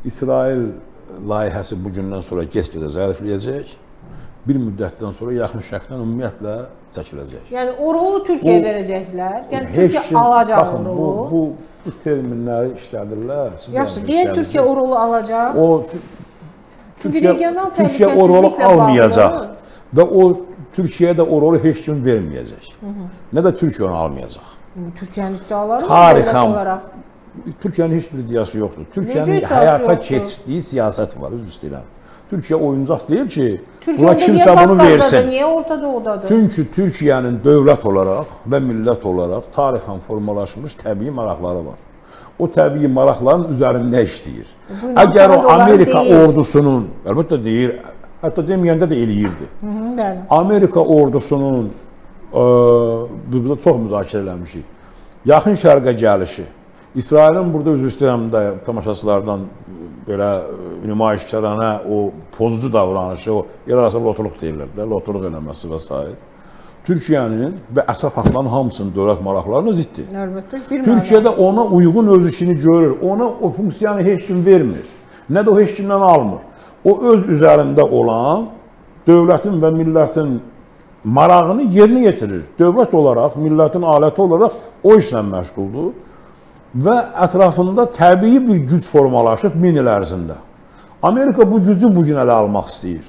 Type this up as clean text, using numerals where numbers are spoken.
İsrail layihəsi bugündən sonra get-gedə zəifləyəcək. Bir müddətdən sonra yaxın şərqdən ümumiyyətlə çəkiləcək. Yəni o rolu Türkiyəyə verəcəklər. Yəni Türkiyə alacaq o rolu. Bu terminləri işlədirlər. Yaxşı, deyək Türkiyə o rolu alacaq. Çünki regional Türkiyə o rolu almayacaq və Türkiyəyə də o rolu heç kim verməyəcək. Nə də Türkiyə onu almayacaq. Türkiyənin iddiaları dövlət olaraq. Türkiyənin heç bir iddiası yoxdur. Türkiyənin həyata keçirdiyi siyasət var, üzr istəyirəm. Türkiyə oyuncaq deyil ki, buna kimsə bunu versin. Niyə Orta Doğudadır? Çünki Türkiyənin dövlət olaraq və millət olaraq tarixən formalaşmış təbii maraqları var. O təbii maraqların üzərində işləyir. Əgər o Amerika ordusunun, əlbəttə deyir, hətta deməyəndə də eləyirdi. Amerika ordusunun, burada çox müzakirə eləmişik, yaxın şərqə gəlişi, İsrailin burada üzr istəyirəm də tamaşaçılardan belə nümayişkarana o pozucu davranışı, o yer arası lotuluq deyirlər də, lotuluq eləməsi və s. Türkiyənin və ətraf xalqların hamısının dövlət maraqlarına ziddir. Türkiyə də ona uyğun öz işini görür, ona o funksiyanı heç kim vermir, nə də o heç kimdən almır. O öz üzərində olan dövlətin və millətin marağını yerinə yetirir. Dövlət olaraq, millətin aləti olaraq o işlə məşğuldur. Və ətrafında təbii bir güc formalaşıb 1000 il ərzində. Amerika bu gücü bugün ələ almaq istəyir.